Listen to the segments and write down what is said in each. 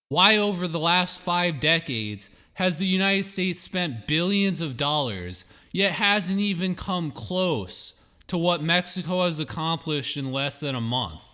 Why over the last 5 decades has the United States spent billions of dollars, yet hasn't even come close to what Mexico has accomplished in less than a month?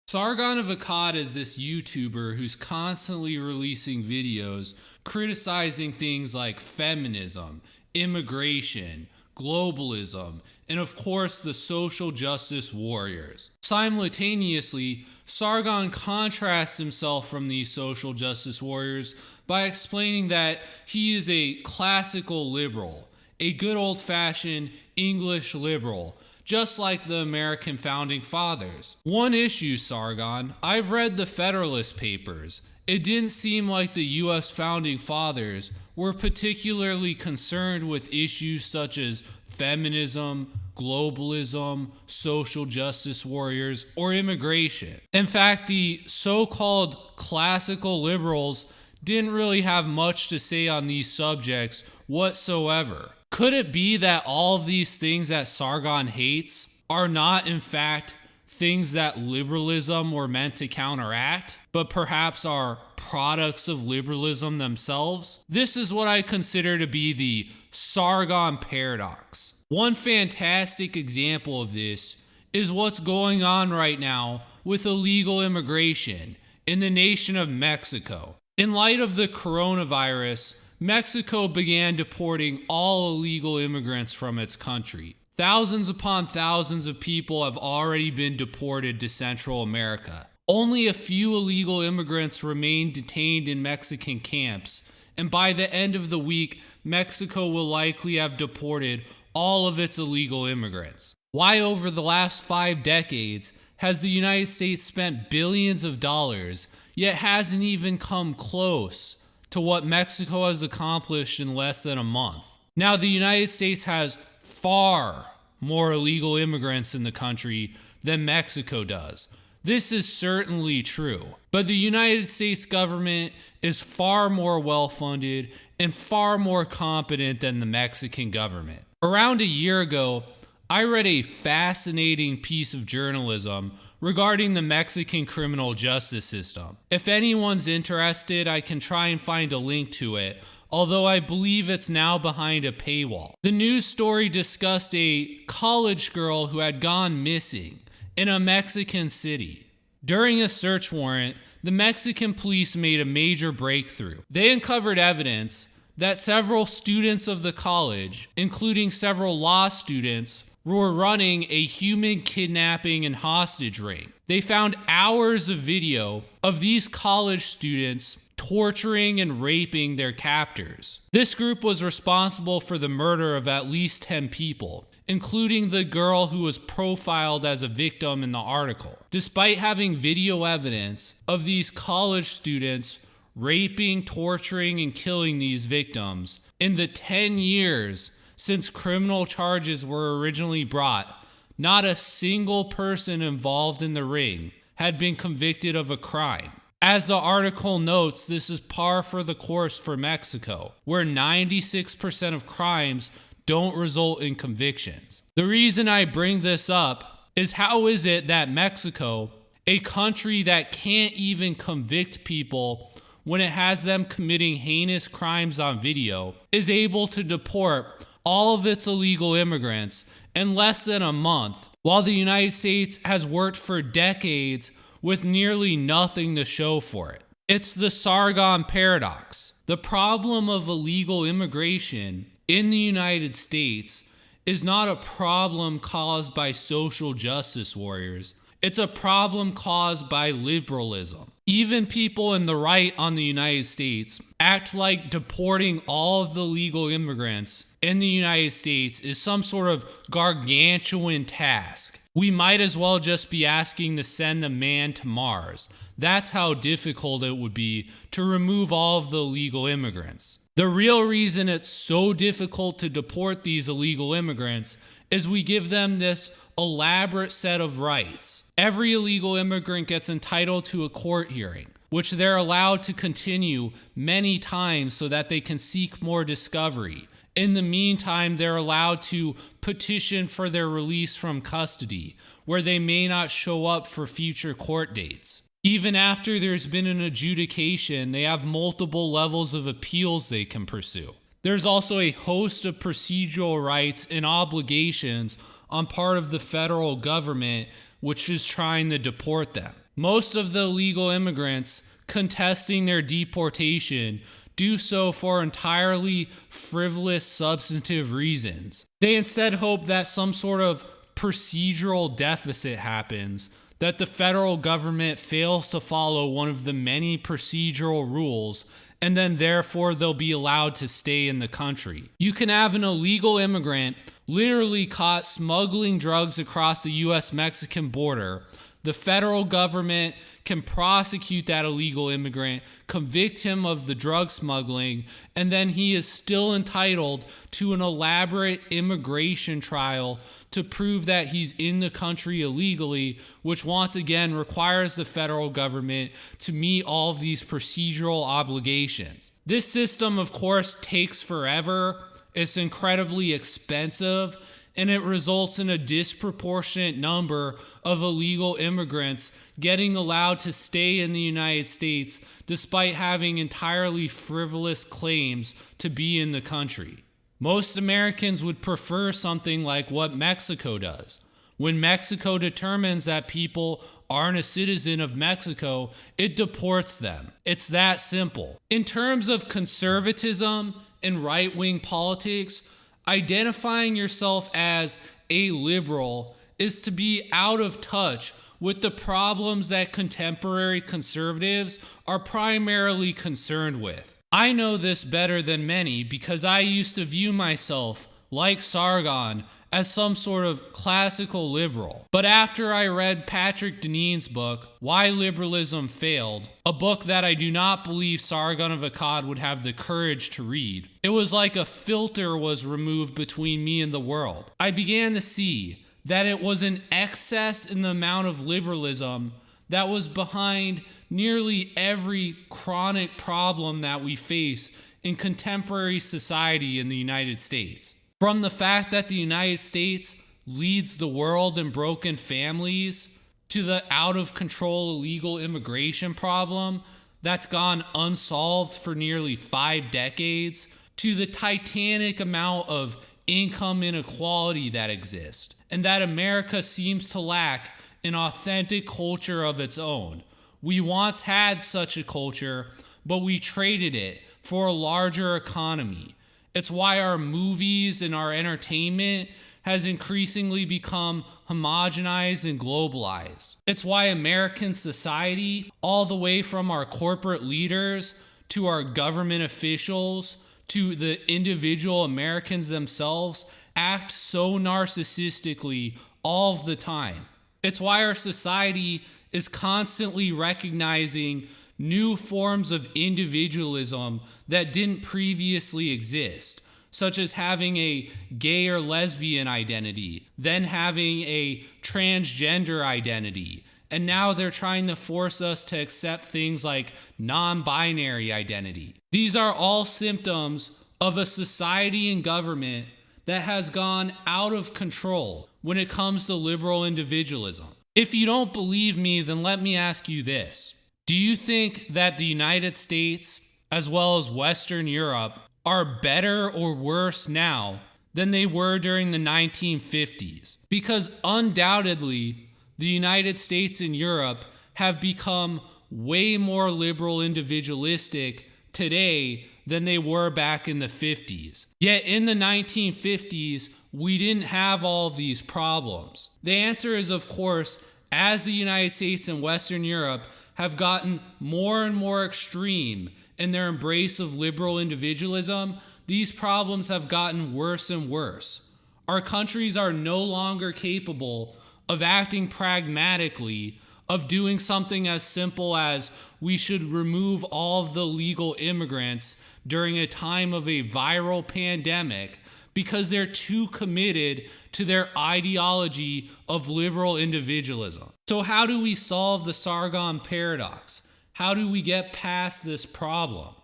Sargon of Akkad is this YouTuber who's constantly releasing videos criticizing things like feminism, immigration, globalism, and of course the social justice warriors. Simultaneously, Sargon contrasts himself from these social justice warriors by explaining that he is a classical liberal, a good old-fashioned English liberal, just like the American founding fathers. One issue, Sargon, I've read the Federalist Papers. It didn't seem like the US founding fathers were particularly concerned with issues such as feminism, globalism, social justice warriors, or immigration. In fact, the so-called classical liberals didn't really have much to say on these subjects whatsoever. Could it be that all of these things that Sargon hates are not, in fact, things that liberalism were meant to counteract, but perhaps are products of liberalism themselves? This is what I consider to be the Sargon Paradox. One fantastic example of this is what's going on right now with illegal immigration in the nation of Mexico. In light of the coronavirus, Mexico began deporting all illegal immigrants from its country. Thousands upon thousands of people have already been deported to Central America. Only a few illegal immigrants remain detained in Mexican camps, and by the end of the week, Mexico will likely have deported all of its illegal immigrants. Why over the last 5 decades has the United States spent billions of dollars, yet hasn't even come close to what Mexico has accomplished in less than a month? Now, the United States has far more illegal immigrants in the country than Mexico does. This is certainly true, but the United States government is far more well-funded and far more competent than the Mexican government. Around a year ago, I read a fascinating piece of journalism regarding the Mexican criminal justice system. If anyone's interested, I can try and find a link to it, although I believe it's now behind a paywall. The news story discussed a college girl who had gone missing in a Mexican city. During a search warrant, the Mexican police made a major breakthrough. They uncovered evidence that several students of the college, including several law students, were running a human kidnapping and hostage ring. They found hours of video of these college students torturing and raping their captors. This group was responsible for the murder of at least 10 people, including the girl who was profiled as a victim in the article. Despite having video evidence of these college students raping, torturing, and killing these victims, in the 10 years since criminal charges were originally brought, not a single person involved in the ring had been convicted of a crime. As the article notes, this is par for the course for Mexico, where 96% of crimes don't result in convictions. The reason I bring this up is, how is it that Mexico, a country that can't even convict people when it has them committing heinous crimes on video, is able to deport all of its illegal immigrants in less than a month, while the United States has worked for decades with nearly nothing to show for it? It's the Sargon Paradox. The problem of illegal immigration in the United States is not a problem caused by social justice warriors. It's a problem caused by liberalism. Even people in the right on the United States act like deporting all of the legal immigrants in the United States is some sort of gargantuan task. We might as well just be asking to send a man to Mars. That's how difficult it would be to remove all of the illegal immigrants. The real reason it's so difficult to deport these illegal immigrants is we give them this elaborate set of rights. Every illegal immigrant gets entitled to a court hearing, which they're allowed to continue many times so that they can seek more discovery In the meantime, they're allowed to petition for their release from custody, where they may not show up for future court dates. Even after there's been an adjudication, they have multiple levels of appeals they can pursue. There's also a host of procedural rights and obligations on part of the federal government, which is trying to deport them. Most of the illegal immigrants contesting their deportation do so for entirely frivolous substantive reasons. They instead hope that some sort of procedural deficit happens, that the federal government fails to follow one of the many procedural rules, and then therefore they'll be allowed to stay in the country. You can have an illegal immigrant literally caught smuggling drugs across the US-Mexican border. The federal government can prosecute that illegal immigrant, convict him of the drug smuggling, and then he is still entitled to an elaborate immigration trial to prove that he's in the country illegally, which once again requires the federal government to meet all of these procedural obligations. This system, of course, takes forever. It's incredibly expensive, and it results in a disproportionate number of illegal immigrants getting allowed to stay in the United States despite having entirely frivolous claims to be in the country. Most Americans would prefer something like what Mexico does. When Mexico determines that people aren't a citizen of Mexico, it deports them. It's that simple. In terms of conservatism and right-wing politics, identifying yourself as a liberal is to be out of touch with the problems that contemporary conservatives are primarily concerned with. I know this better than many because I used to view myself, like Sargon, as some sort of classical liberal. But after I read Patrick Deneen's book, Why Liberalism Failed, a book that I do not believe Sargon of Akkad would have the courage to read, it was like a filter was removed between me and the world. I began to see that it was an excess in the amount of liberalism that was behind nearly every chronic problem that we face in contemporary society in the United States. From the fact that the United States leads the world in broken families, to the out-of-control illegal immigration problem that's gone unsolved for nearly 5 decades, to the titanic amount of income inequality that exists, and that America seems to lack an authentic culture of its own. We once had such a culture, but we traded it for a larger economy. It's why our movies and our entertainment has increasingly become homogenized and globalized. It's why American society, all the way from our corporate leaders to our government officials to the individual Americans themselves, act so narcissistically all of the time. It's why our society is constantly recognizing new forms of individualism that didn't previously exist, such as having a gay or lesbian identity, then having a transgender identity, and now they're trying to force us to accept things like non-binary identity. These are all symptoms of a society and government that has gone out of control when it comes to liberal individualism. If you don't believe me, then let me ask you this. Do you think that the United States, as well as Western Europe, are better or worse now than they were during the 1950s? Because undoubtedly, the United States and Europe have become way more liberal individualistic today than they were back in the 50s. Yet in the 1950s, we didn't have all of these problems. The answer is, of course, as the United States and Western Europe have gotten more and more extreme in their embrace of liberal individualism, these problems have gotten worse and worse. Our countries are no longer capable of acting pragmatically, of doing something as simple as we should remove all of the legal immigrants during a time of a viral pandemic because they're too committed to their ideology of liberal individualism. So how do we solve the Sargon Paradox? How do we get past this problem?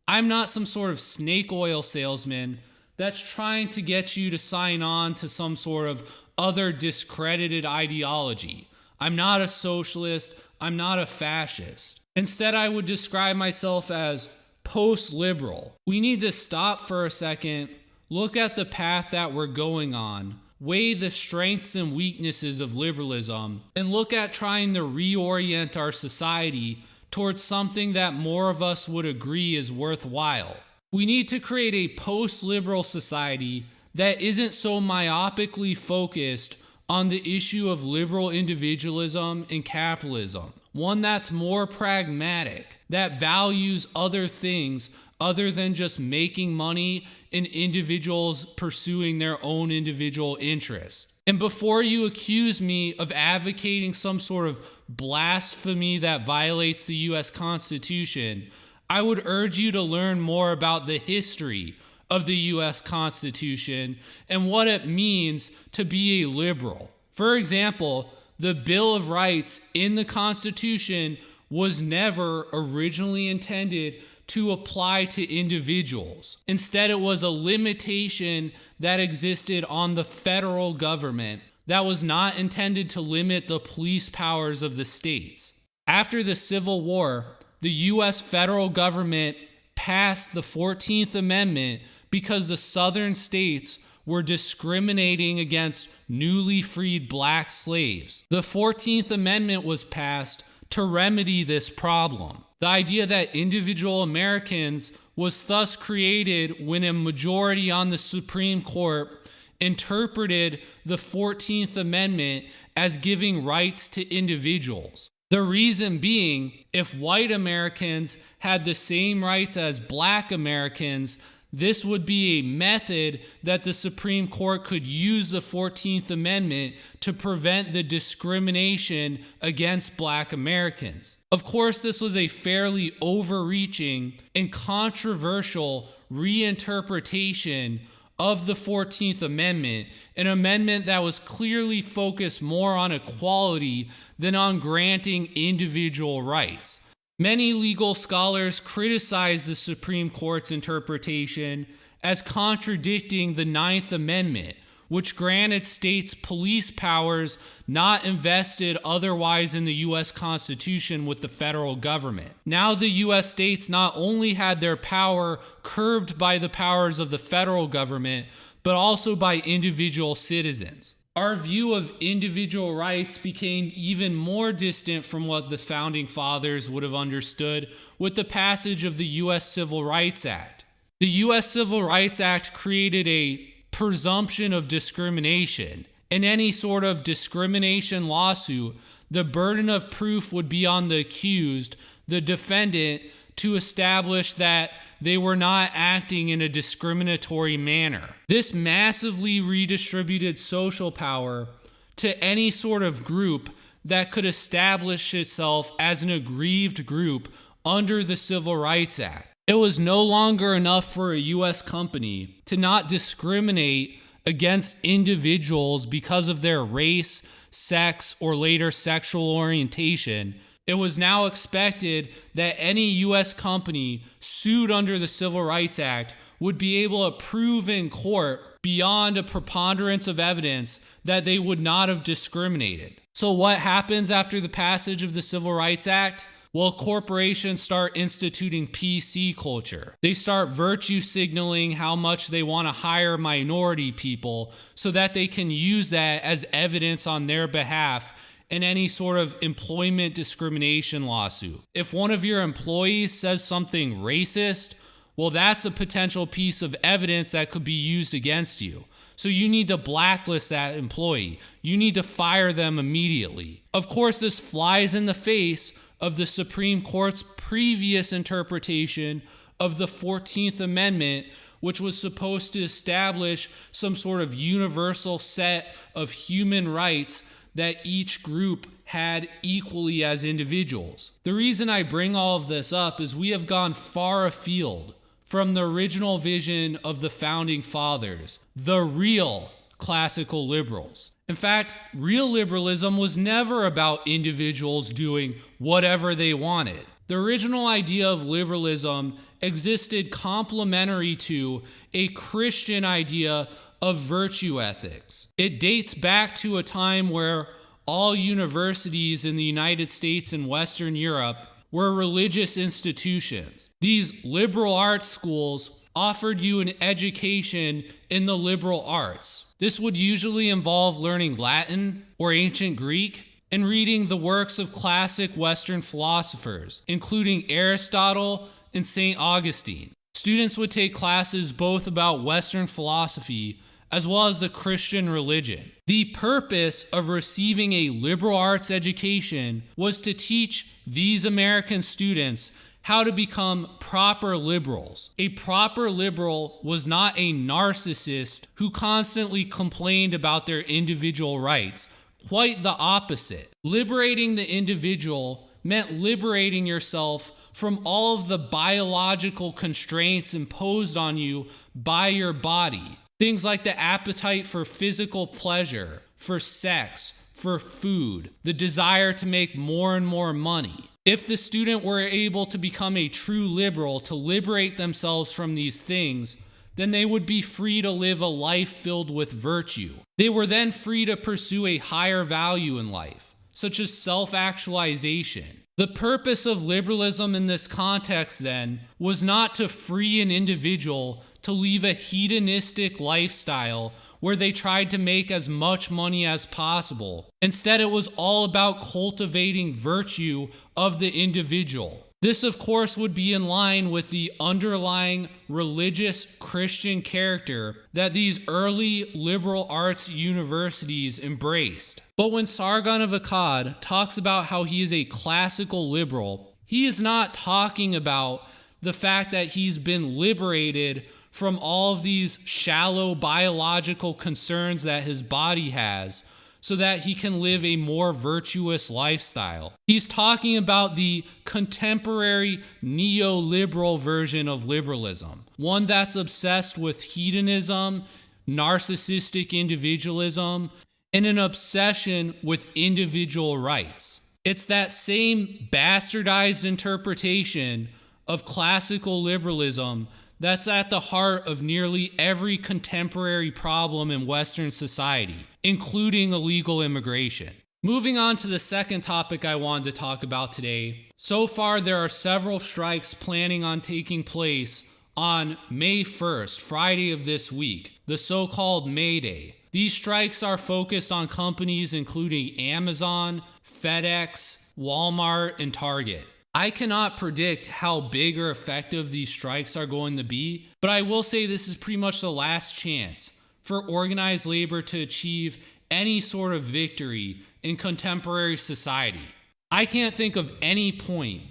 I'm not some sort of snake oil salesman that's trying to get you to sign on to some sort of other discredited ideology. I'm not a socialist. I'm not a fascist. Instead, I would describe myself as post-liberal. We need to stop for a second, look at the path that we're going on, weigh the strengths and weaknesses of liberalism, and look at trying to reorient our society towards something that more of us would agree is worthwhile. We need to create a post-liberal society that isn't so myopically focused on the issue of liberal individualism and capitalism. One that's more pragmatic, that values other things other than just making money and individuals pursuing their own individual interests. And before you accuse me of advocating some sort of blasphemy that violates the U.S. Constitution, I would urge you to learn more about the history of the U.S. Constitution and what it means to be a liberal. For example, the Bill of Rights in the Constitution was never originally intended to apply to individuals. Instead, it was a limitation that existed on the federal government that was not intended to limit the police powers of the states. After the Civil War, the U.S. federal government passed the 14th Amendment because the southern states were discriminating against newly freed black slaves. The 14th Amendment was passed to remedy this problem. The idea that individual Americans was thus created when a majority on the Supreme Court interpreted the 14th Amendment as giving rights to individuals. The reason being, if white Americans had the same rights as black Americans, this would be a method that the Supreme Court could use the 14th Amendment to prevent the discrimination against black Americans. Of course, this was a fairly overreaching and controversial reinterpretation of the 14th Amendment, an amendment that was clearly focused more on equality than on granting individual rights. Many legal scholars criticize the Supreme Court's interpretation as contradicting the Ninth Amendment, which granted states police powers not invested otherwise in the U.S. Constitution with the federal government. Now the U.S. states not only had their power curbed by the powers of the federal government, but also by individual citizens. Our view of individual rights became even more distant from what the Founding Fathers would have understood with the passage of the U.S. Civil Rights Act. The U.S. Civil Rights Act created a presumption of discrimination. In any sort of discrimination lawsuit, the burden of proof would be on the accused, the defendant, to establish that they were not acting in a discriminatory manner. This massively redistributed social power to any sort of group that could establish itself as an aggrieved group under the Civil Rights Act. It was no longer enough for a U.S. company to not discriminate against individuals because of their race, sex, or later sexual orientation. It was now expected that any U.S. company sued under the Civil Rights Act would be able to prove in court beyond a preponderance of evidence that they would not have discriminated. So what happens after the passage of the Civil Rights Act? Well, corporations start instituting PC culture. They start virtue signaling how much they want to hire minority people so that they can use that as evidence on their behalf in any sort of employment discrimination lawsuit. If one of your employees says something racist, well, that's a potential piece of evidence that could be used against you. So you need to blacklist that employee. You need to fire them immediately. Of course, this flies in the face of the Supreme Court's previous interpretation of the 14th Amendment, which was supposed to establish some sort of universal set of human rights that each group had equally as individuals. The reason I bring all of this up is we have gone far afield from the original vision of the Founding Fathers, the real classical liberals. In fact, real liberalism was never about individuals doing whatever they wanted. The original idea of liberalism existed complementary to a Christian idea of virtue ethics. It dates back to a time where all universities in the United States and Western Europe were religious institutions. These liberal arts schools offered you an education in the liberal arts. This would usually involve learning Latin or ancient Greek and reading the works of classic Western philosophers, including Aristotle and St. Augustine. Students would take classes both about Western philosophy as well as the Christian religion. The purpose of receiving a liberal arts education was to teach these American students how to become proper liberals. A proper liberal was not a narcissist who constantly complained about their individual rights. Quite the opposite. Liberating the individual meant liberating yourself from all of the biological constraints imposed on you by your body. Things like the appetite for physical pleasure, for sex, for food, the desire to make more and more money. If the student were able to become a true liberal, to liberate themselves from these things, then they would be free to live a life filled with virtue. They were then free to pursue a higher value in life, such as self-actualization. The purpose of liberalism in this context, then, was not to free an individual to leave a hedonistic lifestyle where they tried to make as much money as possible. Instead, it was all about cultivating virtue of the individual. This, of course, would be in line with the underlying religious Christian character that these early liberal arts universities embraced. But when Sargon of Akkad talks about how he is a classical liberal, he is not talking about the fact that he's been liberated from all of these shallow biological concerns that his body has, so that he can live a more virtuous lifestyle. He's talking about the contemporary neoliberal version of liberalism, one that's obsessed with hedonism, narcissistic individualism, and an obsession with individual rights. It's that same bastardized interpretation of classical liberalism that's at the heart of nearly every contemporary problem in Western society, including illegal immigration. Moving on to the second topic I wanted to talk about today. So far, there are several strikes planning on taking place on May 1st, Friday of this week, the so-called May Day. These strikes are focused on companies including Amazon, FedEx, Walmart, and Target. I cannot predict how big or effective these strikes are going to be, but I will say this is pretty much the last chance for organized labor to achieve any sort of victory in contemporary society. I can't think of any point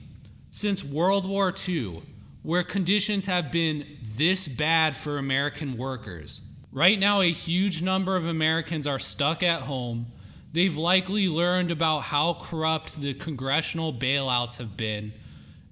since World War II where conditions have been this bad for American workers. Right now, a huge number of Americans are stuck at home. They've likely learned about how corrupt the congressional bailouts have been.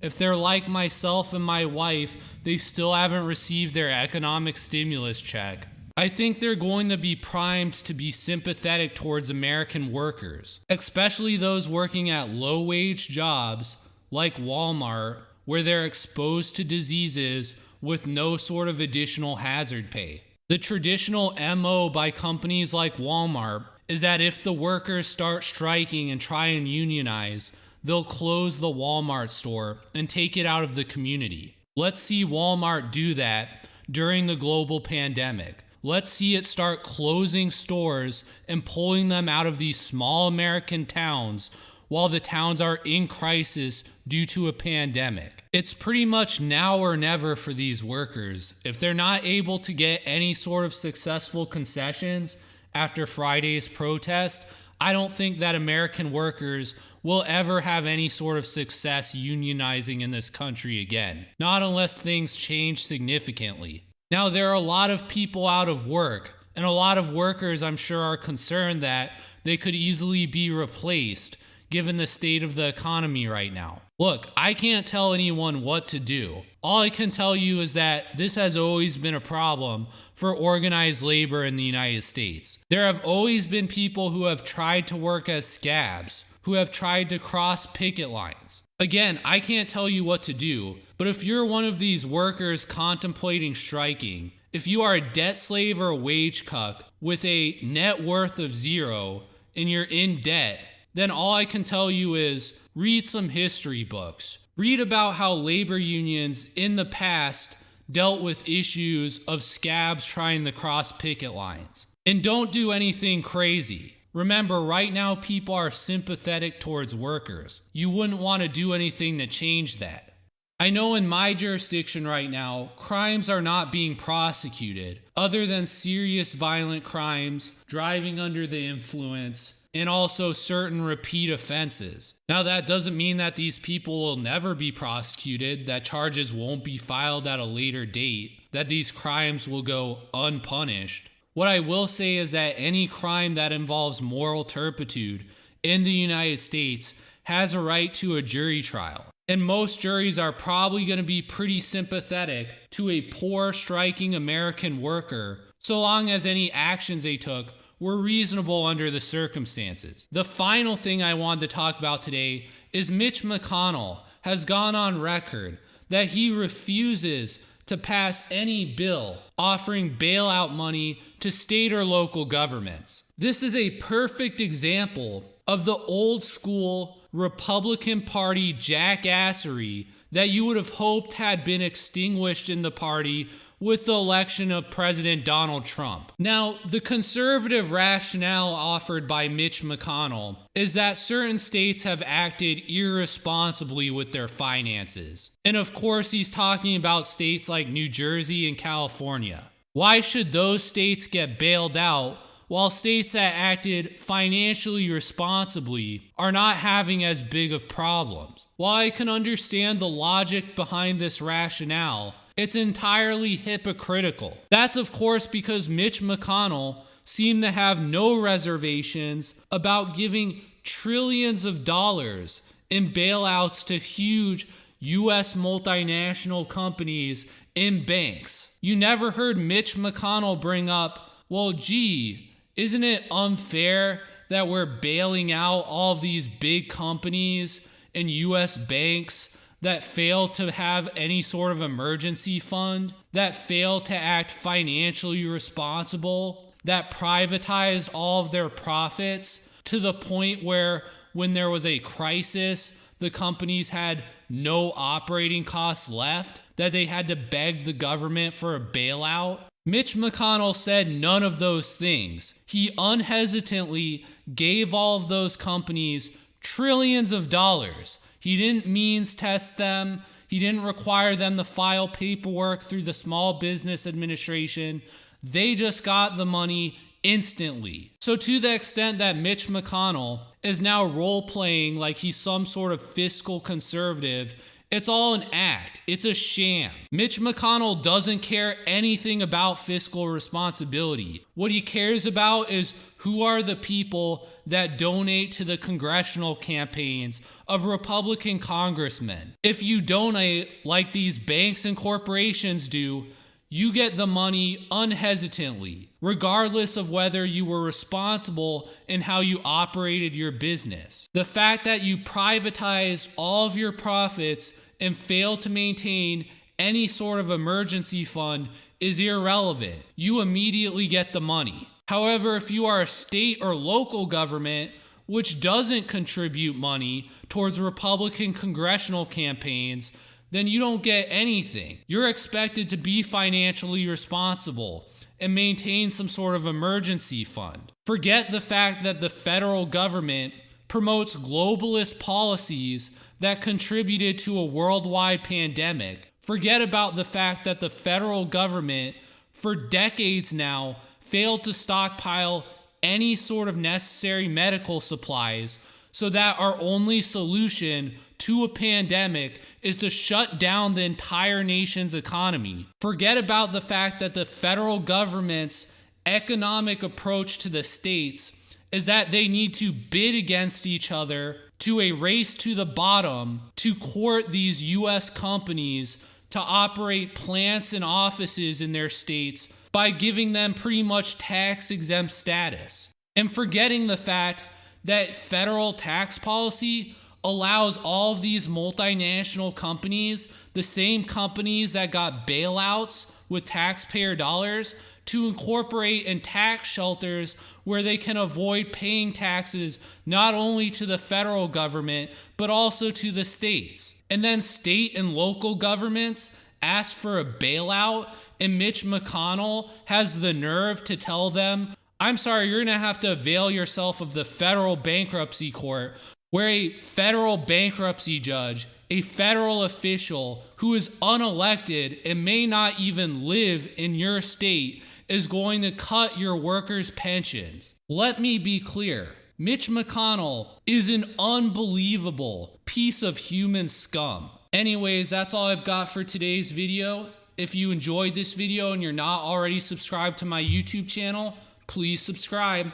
If they're like myself and my wife, they still haven't received their economic stimulus check. I think they're going to be primed to be sympathetic towards American workers, especially those working at low-wage jobs like Walmart, where they're exposed to diseases with no sort of additional hazard pay. The traditional MO by companies like Walmart is that if the workers start striking and try and unionize, they'll close the Walmart store and take it out of the community. Let's see Walmart do that during the global pandemic. Let's see it start closing stores and pulling them out of these small American towns while the towns are in crisis due to a pandemic. It's pretty much now or never for these workers. If they're not able to get any sort of successful concessions after Friday's protest, I don't think that American workers will ever have any sort of success unionizing in this country again. Not unless things change significantly. Now, there are a lot of people out of work, and a lot of workers, I'm sure, are concerned that they could easily be replaced given the state of the economy right now. Look, I can't tell anyone what to do. All I can tell you is that this has always been a problem for organized labor in the United States. There have always been people who have tried to work as scabs, who have tried to cross picket lines. Again, I can't tell you what to do, but if you're one of these workers contemplating striking, if you are a debt slave or a wage cuck with a net worth of 0 and you're in debt, then all I can tell you is read some history books. Read about how labor unions in the past dealt with issues of scabs trying to cross picket lines. And don't do anything crazy. Remember, right now people are sympathetic towards workers. You wouldn't want to do anything to change that. I know in my jurisdiction right now, crimes are not being prosecuted, other than serious violent crimes, driving under the influence, and also certain repeat offenses. Now that doesn't mean that these people will never be prosecuted, that charges won't be filed at a later date, that these crimes will go unpunished. What I will say is that any crime that involves moral turpitude in the United States has a right to a jury trial. And most juries are probably going to be pretty sympathetic to a poor striking American worker, so long as any actions they took were reasonable under the circumstances. The final thing I wanted to talk about today is Mitch McConnell has gone on record that he refuses to pass any bill offering bailout money to state or local governments. This is a perfect example of the old school Republican Party jackassery that you would have hoped had been extinguished in the party with the election of President Donald Trump. Now, the conservative rationale offered by Mitch McConnell is that certain states have acted irresponsibly with their finances. And of course, he's talking about states like New Jersey and California. Why should those states get bailed out while states that acted financially responsibly are not having as big of problems? While I can understand the logic behind this rationale, it's entirely hypocritical. That's of course because Mitch McConnell seemed to have no reservations about giving trillions of dollars in bailouts to huge U.S. multinational companies and banks. You never heard Mitch McConnell bring up, well, gee, isn't it unfair that we're bailing out all of these big companies and U.S. banks that fail to have any sort of emergency fund, that fail to act financially responsible, that privatized all of their profits to the point where when there was a crisis, the companies had no operating costs left, that they had to beg the government for a bailout? Mitch McConnell said none of those things. He unhesitantly gave all of those companies trillions of dollars. He didn't means test them. He didn't require them to file paperwork through the Small Business Administration. They just got the money instantly. So to the extent that Mitch McConnell is now role-playing like he's some sort of fiscal conservative, it's all an act. It's a sham. Mitch McConnell doesn't care anything about fiscal responsibility. What he cares about is who are the people that donate to the congressional campaigns of Republican congressmen. If you donate like these banks and corporations do, you get the money unhesitantly, regardless of whether you were responsible in how you operated your business. The fact that you privatized all of your profits and fail to maintain any sort of emergency fund is irrelevant. You immediately get the money. However, if you are a state or local government which doesn't contribute money towards Republican congressional campaigns, then you don't get anything. You're expected to be financially responsible and maintain some sort of emergency fund. Forget the fact that the federal government promotes globalist policies that contributed to a worldwide pandemic. Forget about the fact that the federal government, for decades now, failed to stockpile any sort of necessary medical supplies, so that our only solution to a pandemic is to shut down the entire nation's economy. Forget about the fact that the federal government's economic approach to the states is that they need to bid against each other to a race to the bottom to court these U.S. companies to operate plants and offices in their states by giving them pretty much tax-exempt status. And forgetting the fact that federal tax policy allows all of these multinational companies, the same companies that got bailouts with taxpayer dollars, to incorporate in tax shelters where they can avoid paying taxes not only to the federal government, but also to the states. And then state and local governments ask for a bailout, and Mitch McConnell has the nerve to tell them, I'm sorry, you're going to have to avail yourself of the federal bankruptcy court, where a federal bankruptcy judge, a federal official who is unelected and may not even live in your state, is going to cut your workers' pensions. Let me be clear. Mitch McConnell is an unbelievable piece of human scum. Anyways, that's all I've got for today's video. If you enjoyed this video and you're not already subscribed to my YouTube channel, please subscribe.